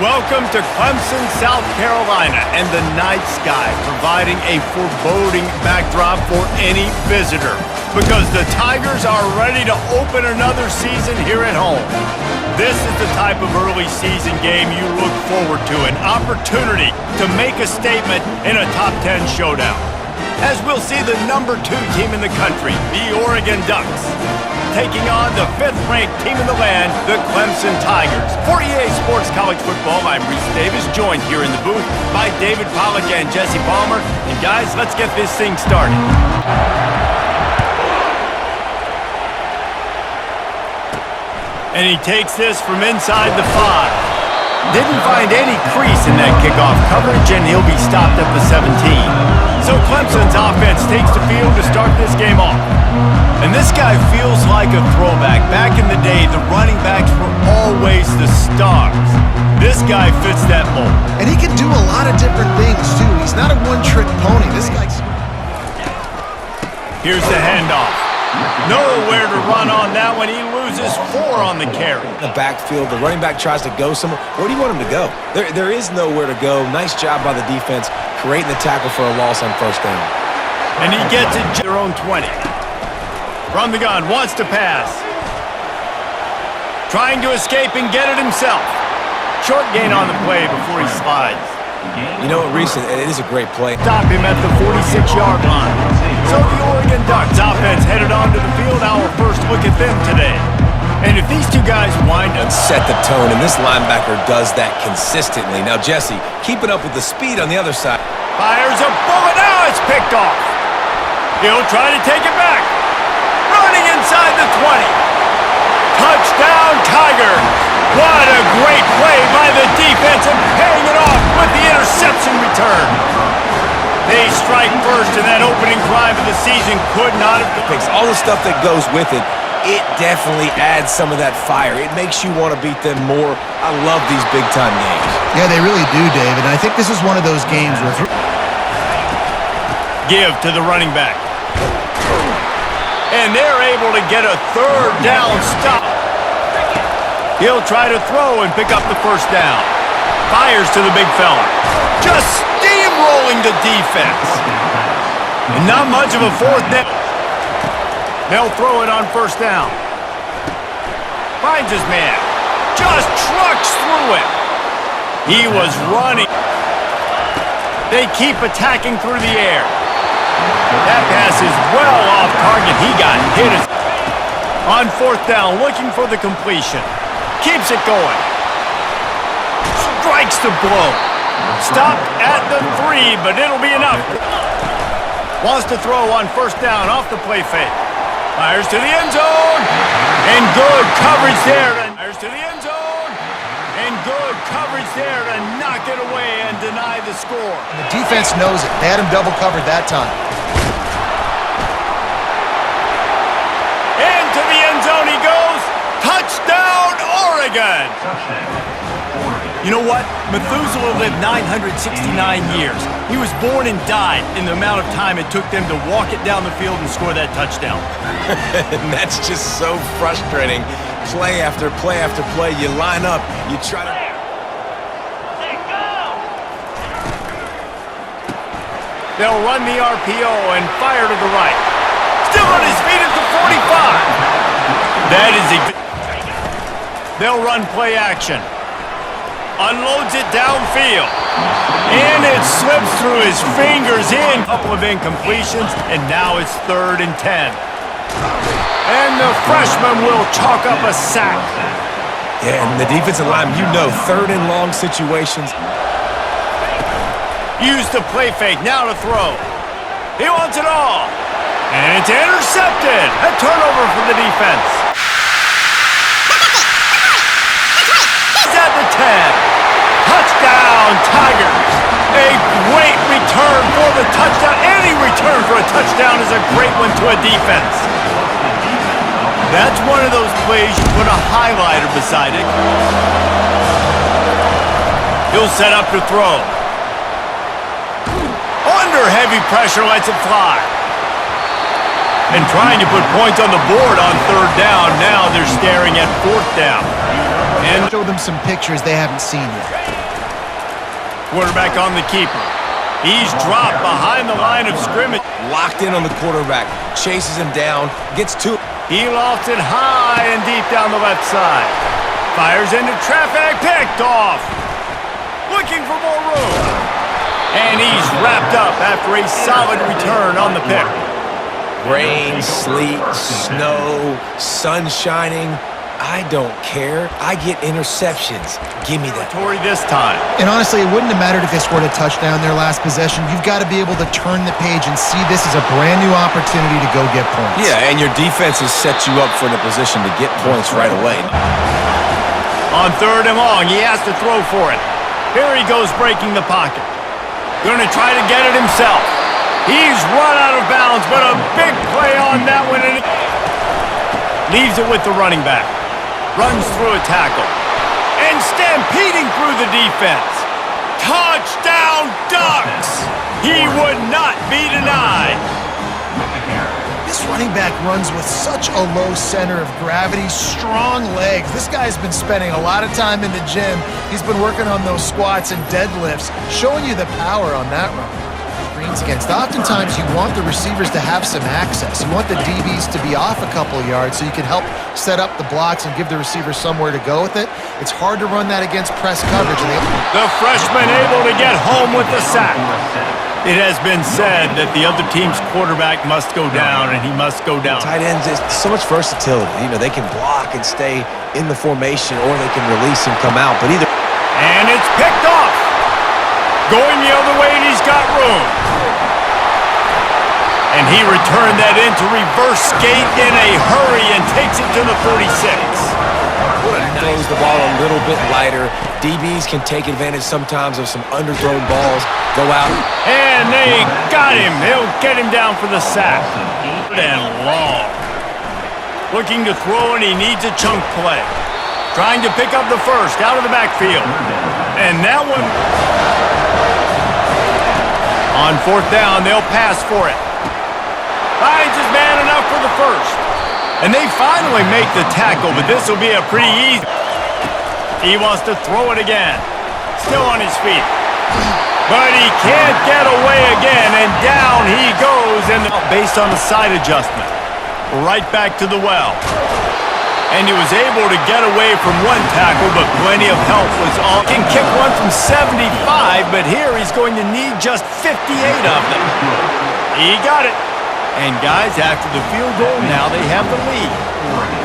Welcome to Clemson, South Carolina, and the night sky providing a foreboding backdrop for any visitor because the Tigers are ready to open another season here at home. This is the type of early season game you look forward to, an opportunity to make a statement in a top 10 showdown. As we'll see the number 2 team in the country, the Oregon Ducks, taking on the 5th-ranked team in the land, the Clemson Tigers. For EA Sports College Football, I'm Reese Davis, joined here in the booth by David Pollack and Jesse Palmer. And guys, let's get this thing started. And he takes this from inside the 5. Didn't find any crease in that kickoff coverage, and he'll be stopped at the 17. So Clemson's offense takes the field to start this game off. And this guy feels like a throwback. Back in the day, the running backs were always the stars. This guy fits that mold. And he can do a lot of different things, too. He's not a one-trick pony. This guy's... Here's the handoff. Nowhere to run on that one. He loses 4 on the carry. The backfield, the running back tries to go somewhere. Where do you want him to go? There is nowhere to go. Nice job by the defense creating the tackle for a loss on first down. And he gets it to their own 20. From the gun, wants to pass. Trying to escape and get it himself. Short gain on the play before he slides. You know what, Reese, it is a great play. Stop him at the 46-yard line. So the Oregon Ducks offense headed onto the field. Our first look at them today. And if these two guys wind up... Set the tone, and this linebacker does that consistently. Now, Jesse, keeping up with the speed on the other side. Fires a bullet. Now it's picked off. He'll try to take it back. Running inside the 20. Touchdown, Tigers. What a great play by the defense and paying it off with the interception return. They strike first, and that opening drive of the season could not have... All the stuff that goes with it, it definitely adds some of that fire. It makes you want to beat them more. I love these big-time games. Yeah, they really do, David. And I think this is one of those games where... Give to the running back. And they're able to get a third down stop. He'll try to throw and pick up the first down. Fires to the big fella. Just steamrolling the defense. And not much of a fourth down. They'll throw it on first down. Finds his man. Just trucks through it. He was running. They keep attacking through the air. That pass is well off target. He got hit. On fourth down, looking for the completion. Keeps it going. Strikes the blow. Stopped at the 3, but it'll be enough. Wants to throw on first down off the play fake. Fires to the end zone. And good coverage there. Fires to the end zone. And good coverage there to knock it away and deny the score. The defense knows it. They had him double covered that time. And to the end zone he goes. Touchdown, Oregon! You know what? Methuselah lived 969 years. He was born and died in the amount of time it took them to walk it down the field and score that touchdown. And that's just so frustrating. Play after play after play. You line up, you try to... They'll run the RPO and fire to the right. Still on his feet at the 45. That is a... They'll run play action. Unloads it downfield. And it slips through his fingers in. A couple of incompletions, and now it's 3rd and 10. And the freshman will chalk up a sack. Yeah, and the defensive line, you know, 3rd and long situations. Use the play fake, now to throw. He wants it all. And it's intercepted. A turnover for the defense. It's at the 10. Touchdown, Tigers. A great return for the touchdown. Any return for a touchdown is a great one to a defense. That's one of those plays you put a highlighter beside it. He'll set up to throw. Under heavy pressure, lets it fly. And trying to put points on the board on 3rd down. Now they're staring at 4th down. And show them some pictures they haven't seen yet. Quarterback on the keeper. He's dropped behind the line of scrimmage. Locked in on the quarterback. Chases him down. Gets to. He lofts it high and deep down the left side. Fires into traffic. Picked off. Looking for more room. And he's wrapped up after a solid return on the pick. Rain, sleet, snow, sun shining. I don't care. I get interceptions. Give me that. Tory this time. And honestly, it wouldn't have mattered if they scored a touchdown their last possession. You've got to be able to turn the page and see this as a brand new opportunity to go get points. Yeah, and your defense has set you up for the position to get points right away. On 3rd and long, he has to throw for it. Here he goes breaking the pocket. Going to try to get it himself. He's run out of bounds, but a big play on that one. And leaves it with the running back. Runs through a tackle. And stampeding through the defense. Touchdown Ducks! He would not be denied. This running back runs with such a low center of gravity, strong legs. This guy's been spending a lot of time in the gym. He's been working on those squats and deadlifts, showing you the power on that run. Against. Oftentimes you want the receivers to have some access. You want the DBs to be off a couple of yards so you can help set up the blocks and give the receivers somewhere to go with it. It's hard to run that against press coverage. The freshman able to get home with the sack. It has been said that the other team's quarterback must go down, and he must go down. Tight ends, there's so much versatility. You know, they can block and stay in the formation, or they can release and come out. But either. And it's picked off. Going the other way, and he's got room. And he returned that in to reverse skate in a hurry and takes it to the 46. Throws the ball a little bit lighter. DBs can take advantage sometimes of some underthrown balls. Go out. And they got him. They'll get him down for the sack. And long. Looking to throw, and he needs a chunk play. Trying to pick up the first out of the backfield. And that one. On 4th down, they'll pass for it. Finds his man enough for the first. And they finally make the tackle, but this will be a pretty easy. He wants to throw it again. Still on his feet. But he can't get away again, and down he goes, and based on the side adjustment. Right back to the well. And he was able to get away from one tackle, but plenty of help was all. Can kick one from 75, but here he's going to need just 58 of them. He got it. And guys, after the field goal, now they have the lead.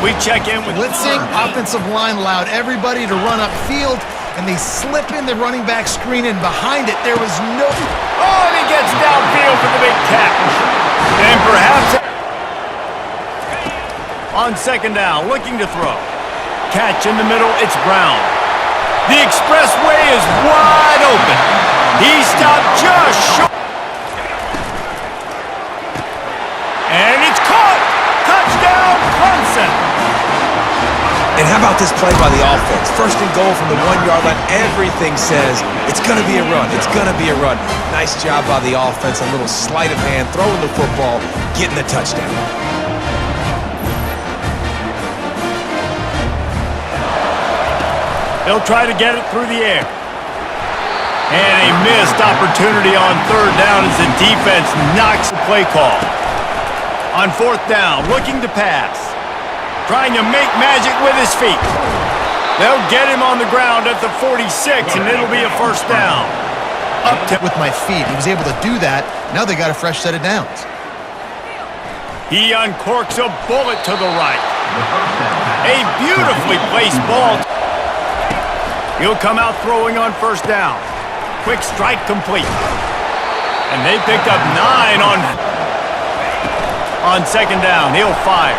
We check in with blitzing. Offensive line allowed everybody to run upfield, and they slip in the running back screen, and behind it there was no. Oh, and he gets downfield for the big catch. And perhaps on 2nd down, looking to throw. Catch in the middle, it's Brown. The expressway is wide open. He stopped just short. And it's caught! Touchdown, Clemson! And how about this play by the offense? 1st and goal from the 1-yard line. Everything says it's going to be a run. It's going to be a run. Nice job by the offense. A little sleight of hand, throwing the football, getting the touchdown. They'll try to get it through the air. And a missed opportunity on 3rd down as the defense knocks the play call. On 4th down, looking to pass. Trying to make magic with his feet. They'll get him on the ground at the 46, and it'll be a 1st down. Up to with my feet. He was able to do that. Now they got a fresh set of downs. He uncorks a bullet to the right. A beautifully placed ball. He'll come out throwing on 1st down. Quick strike complete. And they picked up 9 on 2nd down. He'll fire.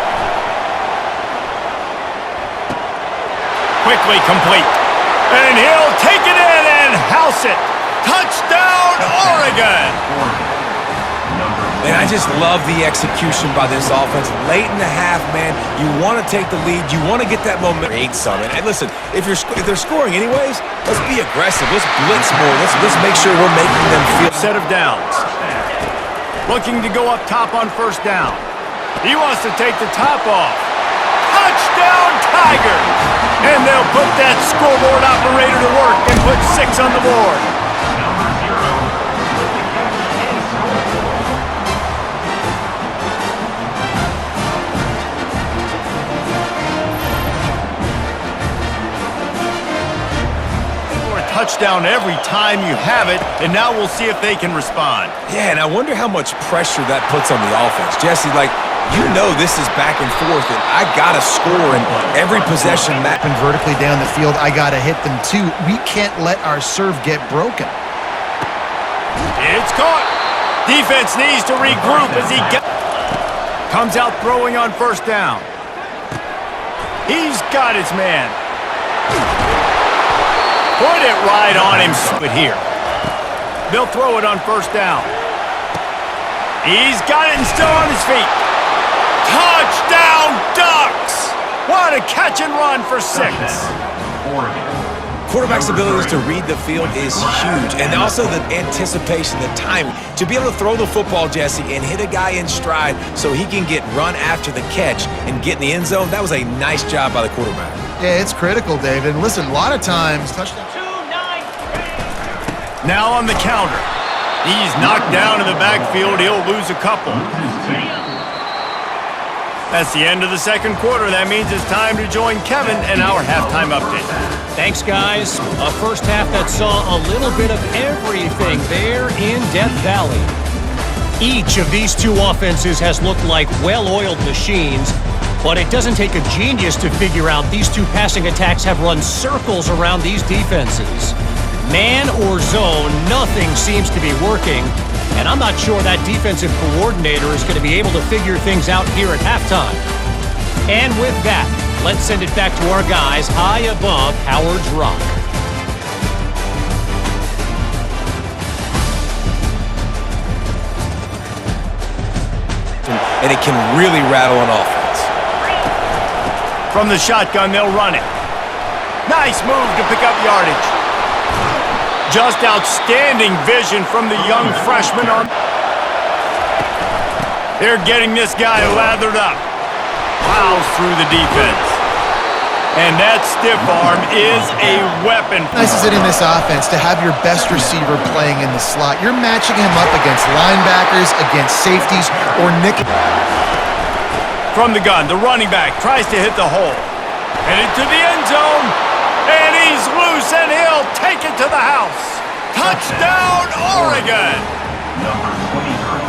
Quickly complete. And he'll take it in and house it. Touchdown, Oregon! And I just love the execution by this offense. Late in the half, man, you want to take the lead. You want to get that momentum. Create something. And listen, if they're scoring anyways, let's be aggressive. Let's blitz more. Let's make sure we're making them feel. Set of downs. Looking to go up top on 1st down. He wants to take the top off. Touchdown, Tigers! And they'll put that scoreboard operator to work and put 6 on the board. touchdown every time you have it, and now we'll see if they can respond. Yeah, and I wonder how much pressure that puts on the offense. Jesse, like, you know this is back and forth, and I got to score in every possession. Mapping vertically down the field, I got to hit them too. We can't let our serve get broken. It's caught. Defense needs to regroup as he comes out throwing on first down. He's got his man. Put it right on him. But here, they'll throw it on first down. He's got it and still on his feet. Touchdown, Ducks! What a catch and run for 6. Quarterback's abilities to read the field is huge, and also the anticipation, the timing. To be able to throw the football, Jesse, and hit a guy in stride so he can get run after the catch and get in the end zone, that was a nice job by the quarterback. Yeah, it's critical, David. And listen, a lot of times, touchdown. Now on the counter. He's knocked down in the backfield. He'll lose a couple. That's the end of the second quarter. That means it's time to join Kevin in our halftime update. Thanks, guys. A first half that saw a little bit of everything there in Death Valley. Each of these two offenses has looked like well-oiled machines, but it doesn't take a genius to figure out these two passing attacks have run circles around these defenses. Man or zone, nothing seems to be working, and I'm not sure that defensive coordinator is going to be able to figure things out here at halftime. And with that, let's send it back to our guys high above Howard's Rock. And it can really rattle an offense. From the shotgun, they'll run it. Nice move to pick up yardage. Just outstanding vision from the young freshman. They're getting this guy lathered up. Plows through the defense. And that stiff arm is a weapon. Nice is it in this offense to have your best receiver playing in the slot. You're matching him up against linebackers, against safeties, or nickel. From the gun, the running back tries to hit the hole. Headed to the end zone. And he's loose, and he'll take it to the house. Touchdown, Oregon!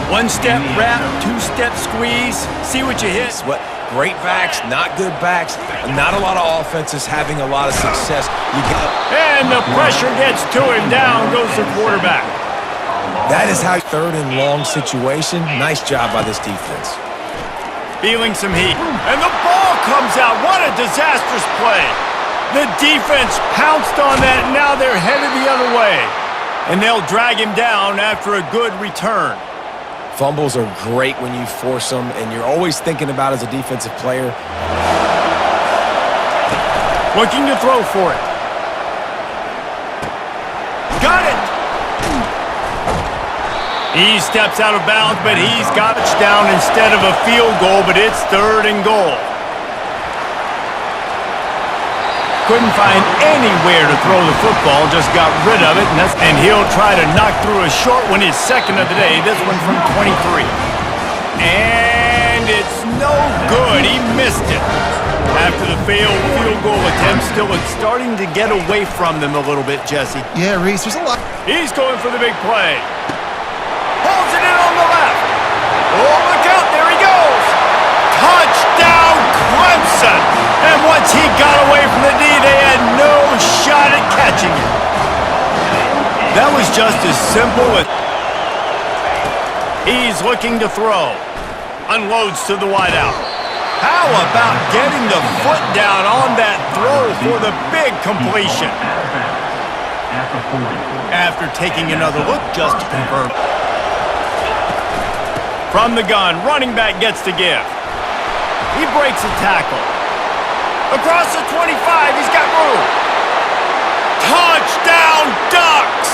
One-step wrap, two-step squeeze. See what you hit. What great backs, not good backs. Not a lot of offenses having a lot of success. And the pressure gets to him. Down goes the quarterback. That is how third and long situation. Nice job by this defense. Feeling some heat. And the ball comes out. What a disastrous play. The defense pounced on that, and now they're headed the other way. And they'll drag him down after a good return. Fumbles are great when you force them, and you're always thinking about as a defensive player. Looking to throw for it. Got it! He steps out of bounds, but he's got it down instead of a field goal, but it's third and goal. Couldn't find anywhere to throw the football, just got rid of it, and he'll try to knock through a short one, his second of the day, this one from 23. And it's no good. He missed it. After the failed field goal attempt, still it's starting to get away from them a little bit, Jesse. Yeah, Reese, there's a lot. He's going for the big play. Holds it in on the left. Oh, look out, there he goes. Touchdown, Clemson. And once he got away from the D, they had no shot at catching it. That was just as simple as... He's looking to throw. Unloads to the wideout. How about getting the foot down on that throw for the big completion? After taking another look just to confirm. From the gun, running back gets to give. He breaks a tackle. Across the 25, he's got room. Touchdown, Ducks!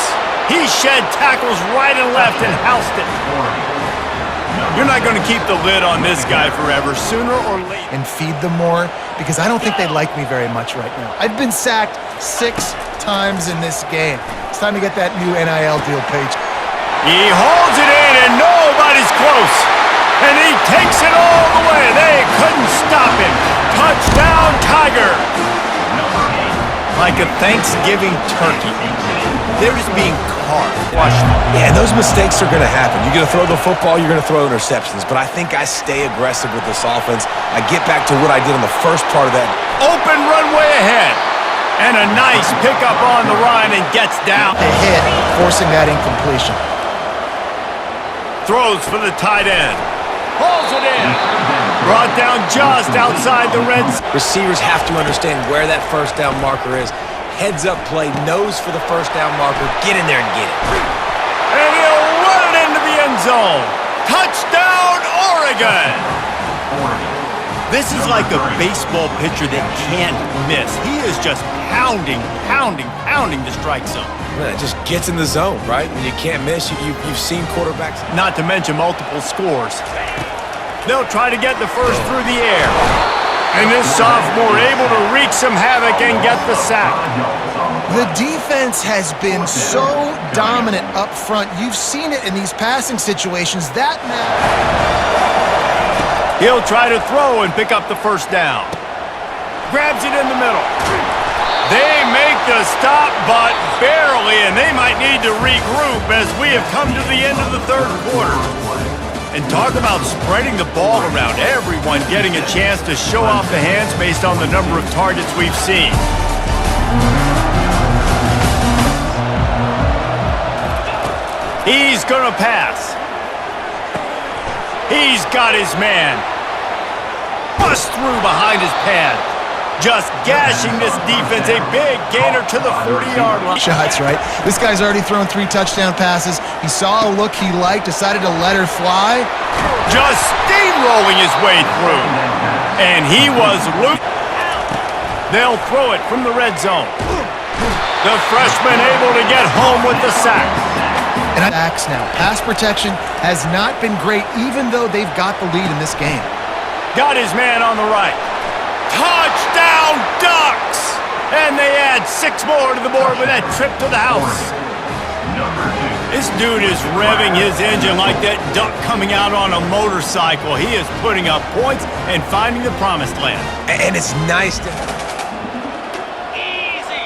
He shed tackles right and left and housed it. You're not going to keep the lid on this guy forever, sooner or later. And feed them more, because I don't think they like me very much right now. I've been sacked 6 times in this game. It's time to get that new NIL deal page. He holds it in, and nobody's close. And he takes it all the way. They couldn't stop him. Touchdown, Tiger. like a Thanksgiving turkey. They're just being carved. Yeah, and those mistakes are going to happen. You're going to throw the football, you're going to throw interceptions. But I think I stay aggressive with this offense. I get back to what I did in the first part of that. Open runway ahead. And a nice pickup on the run and gets down. A hit, forcing that incompletion. Throws for the tight end. Pulls it in. Brought down just outside the red zone. Receivers have to understand where that first down marker is. Heads up play, nose for the first down marker. Get in there and get it. And he'll run it into the end zone. Touchdown, Oregon! This is like a baseball pitcher that can't miss. He is just pounding the strike zone. Yeah, it just gets in the zone, right? When you can't miss, you've seen quarterbacks. Not to mention multiple scores. They'll try to get the first through the air. And this sophomore able to wreak some havoc and get the sack. The defense has been so dominant up front. You've seen it in these passing situations. That matters. He'll try to throw and pick up the first down. Grabs it in the middle. They make the stop, but barely, and they might need to regroup as we have come to the end of the third quarter. And talk about spreading the ball around, everyone getting a chance to show off the hands based on the number of targets we've seen. He's gonna pass. He's got his man. Bust through behind his pad. Just gashing this defense, a big gainer to the 40-yard line. Shots, right? This guy's already thrown 3 touchdown passes. He saw a look he liked, decided to let her fly. Just steamrolling his way through. And he was loose. They'll throw it from the red zone. The freshman able to get home with the sack. And backs now. Pass protection has not been great, even though they've got the lead in this game. Got his man on the right. Touchdown, Ducks! And they add 6 more to the board with that trip to the house. This dude is revving his engine like that duck coming out on a motorcycle. He is putting up points and finding the promised land. And it's nice to... Easy.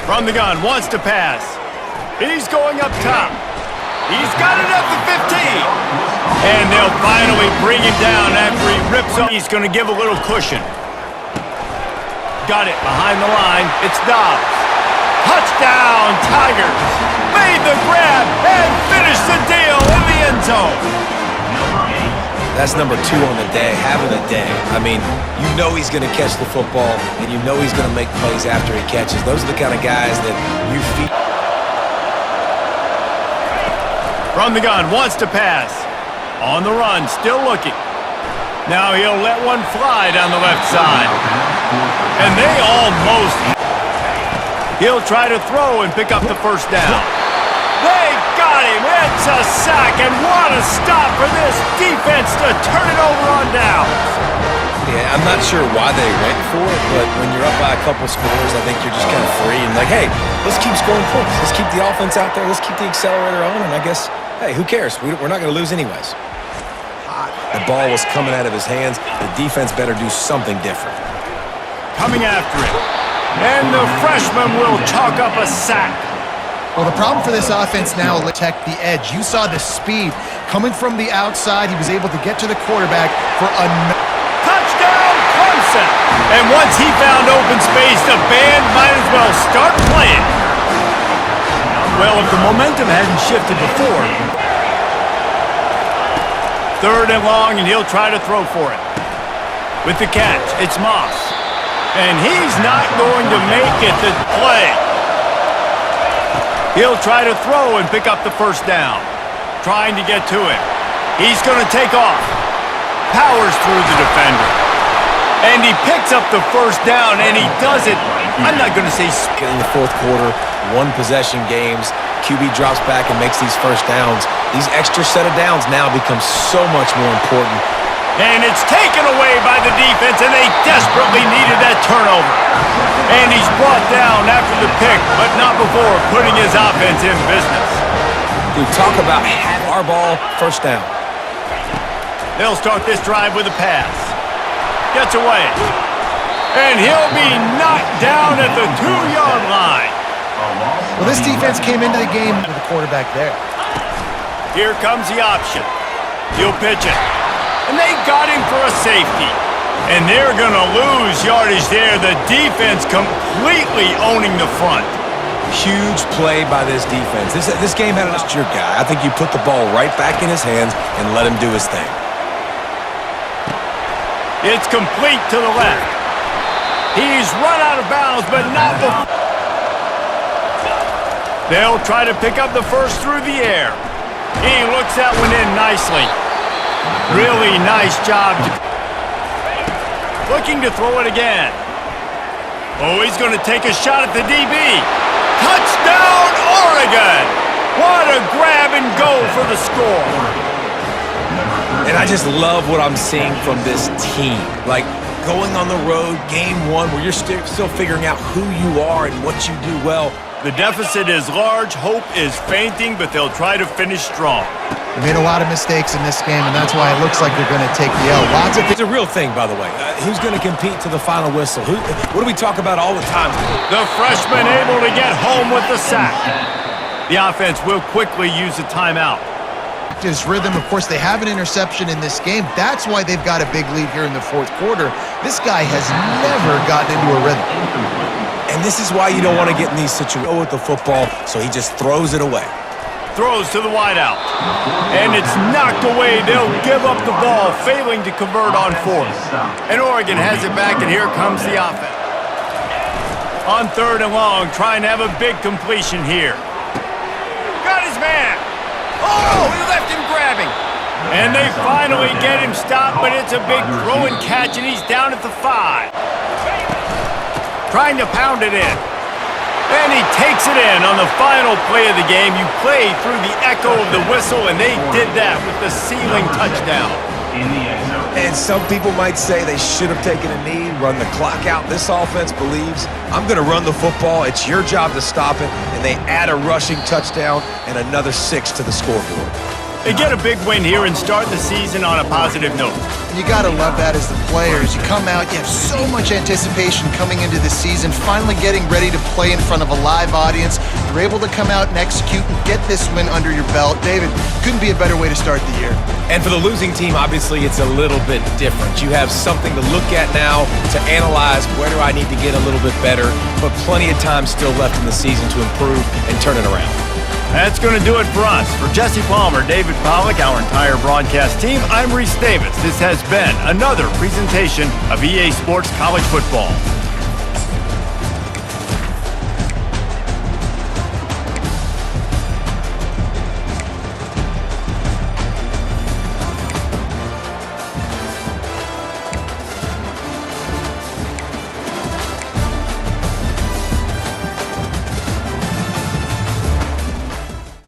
From the gun, wants to pass. He's going up top. He's got it up to 15. And they'll finally bring him down after he rips up. He's going to give a little cushion. Got it behind the line. It's Dobbs. Touchdown, Tigers. Made the grab and finished the deal in the end zone. That's number 2 on the day, having a day. I mean, you know he's going to catch the football, and you know he's going to make plays after he catches. Those are the kind of guys that you feed. From the gun, wants to pass. On the run, still looking. Now he'll let one fly down the left side. And they almost... He'll try to throw and pick up the first down. They got him. It's a sack, and what a stop for this defense to turn it over on down. Yeah, I'm not sure why they went for it, but when you're up by a couple scores, I think you're just kind of free and like, hey, let's keep scoring points. Let's keep the offense out there. Let's keep the accelerator on, and I guess, hey, who cares? We're not going to lose anyways. The ball was coming out of his hands. The defense better do something different. Coming after it. And the freshman will chalk up a sack. Well, the problem for this offense now is to protect the edge. You saw the speed. Coming from the outside, he was able to get to the quarterback for a... Touchdown, Clemson! And once he found open space, the band might as well start playing. Well, if the momentum hadn't shifted before... 3rd and long, and he'll try to throw for it. With the catch, it's Moss. And he's not going to make it to play. He'll try to throw and pick up the first down. Trying to get to it. He's going to take off. Powers through the defender. And he picks up the first down, and he does it. I'm not going to say... In the 4th quarter, 1-possession games, QB drops back and makes these first downs. These extra set of downs now become so much more important. And it's taken away by the defense, and they desperately needed that turnover. And he's brought down after the pick, but not before putting his offense in business. We talk about our ball, first down. They'll start this drive with a pass. Gets away. And he'll be knocked down at the 2-yard line. Well, this defense came into the game with the quarterback there. Here comes the option. He'll pitch it. And they got him for a safety. And they're going to lose yardage there. The defense completely owning the front. Huge play by this defense. This game had just your guy. I think you put the ball right back in his hands and let him do his thing. It's complete to the left. He's run out of bounds, but not before. They'll try to pick up the first through the air. He looks that one in nicely. Really nice job. Looking to throw it again. Oh, he's going to take a shot at the DB. Touchdown, Oregon! What a grab and go for the score. And I just love what I'm seeing from this team. Like, going on the road, game one, where you're still figuring out who you are and what you do well. The deficit is large, hope is fainting, but they'll try to finish strong. They made a lot of mistakes in this game, and that's why it looks like they're going to take the L. Lots of It's a real thing, by the way. Who's going to compete to the final whistle? What do we talk about all the time? The freshman able to get home with the sack. The offense will quickly use a timeout. His rhythm, of course, they have an interception in this game. That's why they've got a big lead here in the fourth quarter. This guy has never gotten into a rhythm. And this is why you don't want to get in these situations with the football, so he just throws it away. Throws to the wideout. And it's knocked away. They'll give up the ball, failing to convert on fourth. And Oregon has it back, and here comes the offense. On 3rd and long, trying to have a big completion here. Got his man. Oh, he left him grabbing. And they finally get him stopped, but it's a big throw and catch, and he's down at the 5. Trying to pound it in. And he takes it in on the final play of the game. You play through the echo of the whistle, and they did that with the ceiling touchdown. And some people might say they should have taken a knee, run the clock out. This offense believes, I'm going to run the football. It's your job to stop it. And they add a rushing touchdown and another 6 to the scoreboard. They get a big win here and start the season on a positive note. You got to love that as the players. You come out, you have so much anticipation coming into the season, finally getting ready to play in front of a live audience. You're able to come out and execute and get this win under your belt. David, couldn't be a better way to start the year. And for the losing team, obviously, it's a little bit different. You have something to look at now to analyze where do I need to get a little bit better, but plenty of time still left in the season to improve and turn it around. That's going to do it for us. For Jesse Palmer, David Pollack, our entire broadcast team, I'm Reese Davis. This has been another presentation of EA Sports College Football.